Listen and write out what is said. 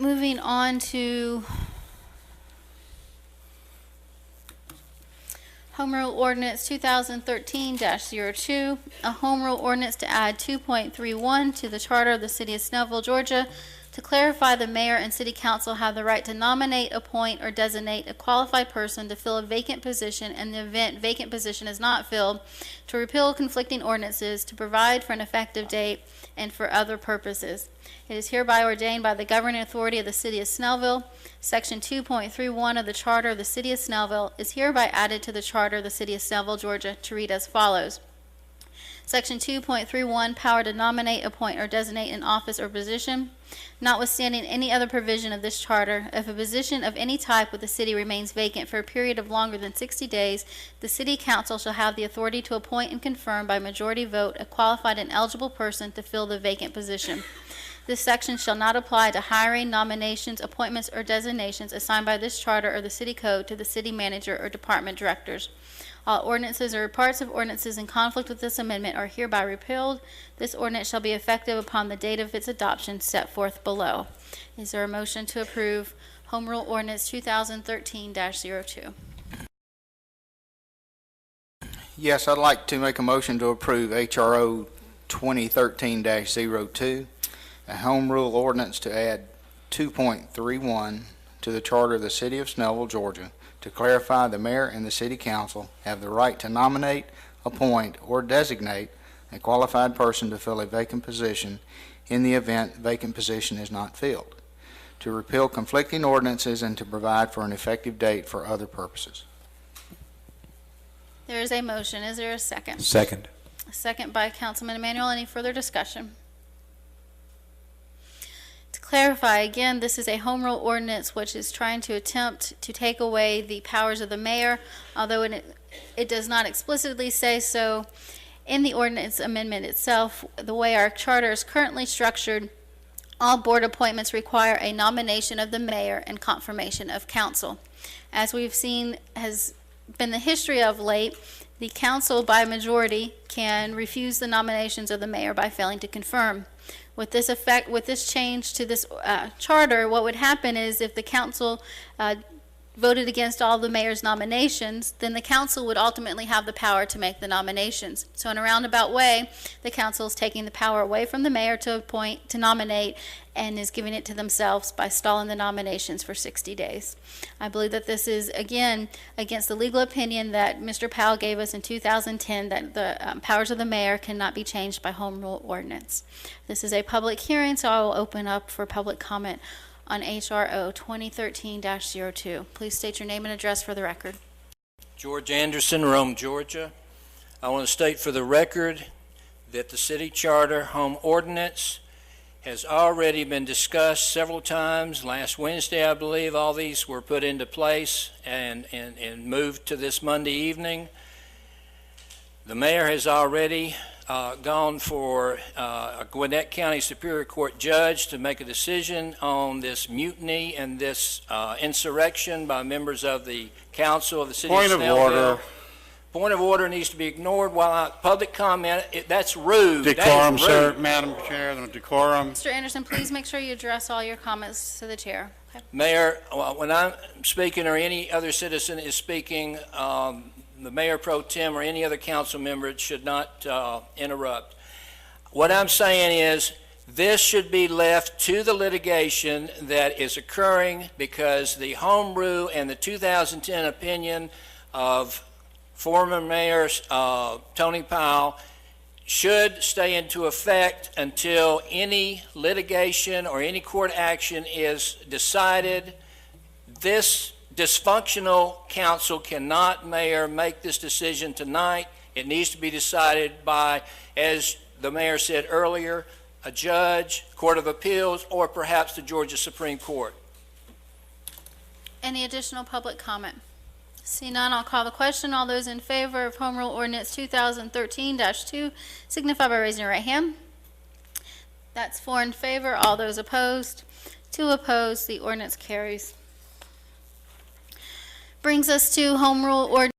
Moving on to Home Rule Ordinance 2013-02, a home rule ordinance to add 2.31 to the Charter of the City of Snellville, Georgia, to clarify the mayor and city council have the right to nominate, appoint, or designate a qualified person to fill a vacant position in the event vacant position is not filled, to repeal conflicting ordinances, to provide for an effective date, and for other purposes. It is hereby ordained by the governing authority of the City of Snellville. Section 2.31 of the Charter of the City of Snellville is hereby added to the Charter of the City of Snellville, Georgia, to read as follows. Section 2.31, power to nominate, appoint, or designate an office or position. Notwithstanding any other provision of this charter, if a position of any type with the city remains vacant for a period of longer than 60 days, the City Council shall have the authority to appoint and confirm by majority vote a qualified and eligible person to fill the vacant position. This section shall not apply to hiring, nominations, appointments, or designations assigned by this charter or the city code to the city manager or department directors. All ordinances or parts of ordinances in conflict with this amendment are hereby repealed. This ordinance shall be effective upon the date of its adoption set forth below. Is there a motion to approve Home Rule Ordinance 2013-02? Yes, I'd like to make a motion to approve HRO 2013-02, a home rule ordinance to add 2.31 to the Charter of the City of Snellville, Georgia, to clarify the mayor and the city council have the right to nominate, appoint, or designate a qualified person to fill a vacant position in the event vacant position is not filled, to repeal conflicting ordinances, and to provide for an effective date for other purposes. There is a motion. Is there a second? Second. A second by Councilman Emanuel. Any further discussion? To clarify, again, this is a home rule ordinance which is trying to attempt to take away the powers of the mayor, although it does not explicitly say so in the ordinance amendment itself. The way our charter is currently structured, all board appointments require a nomination of the mayor and confirmation of council. As we've seen has been the history of late, the council by majority can refuse the nominations of the mayor by failing to confirm. With this effect, with this change to this charter, what would happen is if the council voted against all the mayor's nominations, then the council would ultimately have the power to make the nominations. So in a roundabout way, the council is taking the power away from the mayor to appoint, to nominate, and is giving it to themselves by stalling the nominations for 60 days. I believe that this is, again, against the legal opinion that Mr. Powell gave us in 2010 that the powers of the mayor cannot be changed by home rule ordinance. This is a public hearing, so I will open up for public comment on HRO 2013-02. Please state your name and address for the record. George Anderson, Rome, Georgia. I want to state for the record that the city charter home ordinance has already been discussed several times. Last Wednesday, I believe, all these were put into place and moved to this Monday evening. The mayor has already gone for a Gwinnett County Superior Court judge to make a decision on this mutiny and this insurrection by members of the council of the city of Snellville. Point of order. Point of order needs to be ignored while public comment. That's rude. Decorum, that is rude. sir. Madam Chair, the decorum. Mr. Anderson, please make sure you address all your comments to the chair. Okay. Mayor, when I'm speaking or any other citizen is speaking, the mayor pro tem or any other council member should not interrupt. What I'm saying is this should be left to the litigation that is occurring because the home rule and the 2010 opinion of former Mayor Tony Powell should stay into effect until any litigation or any court action is decided. This dysfunctional council cannot, Mayor, make this decision tonight. It needs to be decided by, as the mayor said earlier, a judge, Court of Appeals, or perhaps the Georgia Supreme Court. Any additional public comment? See none, I'll call the question. All those in favor of Home Rule Ordinance 2013-2 signify by raising your right hand. That's 4 in favor. All those opposed? 2 opposed. The ordinance carries. Brings us to Home Rule Ordinance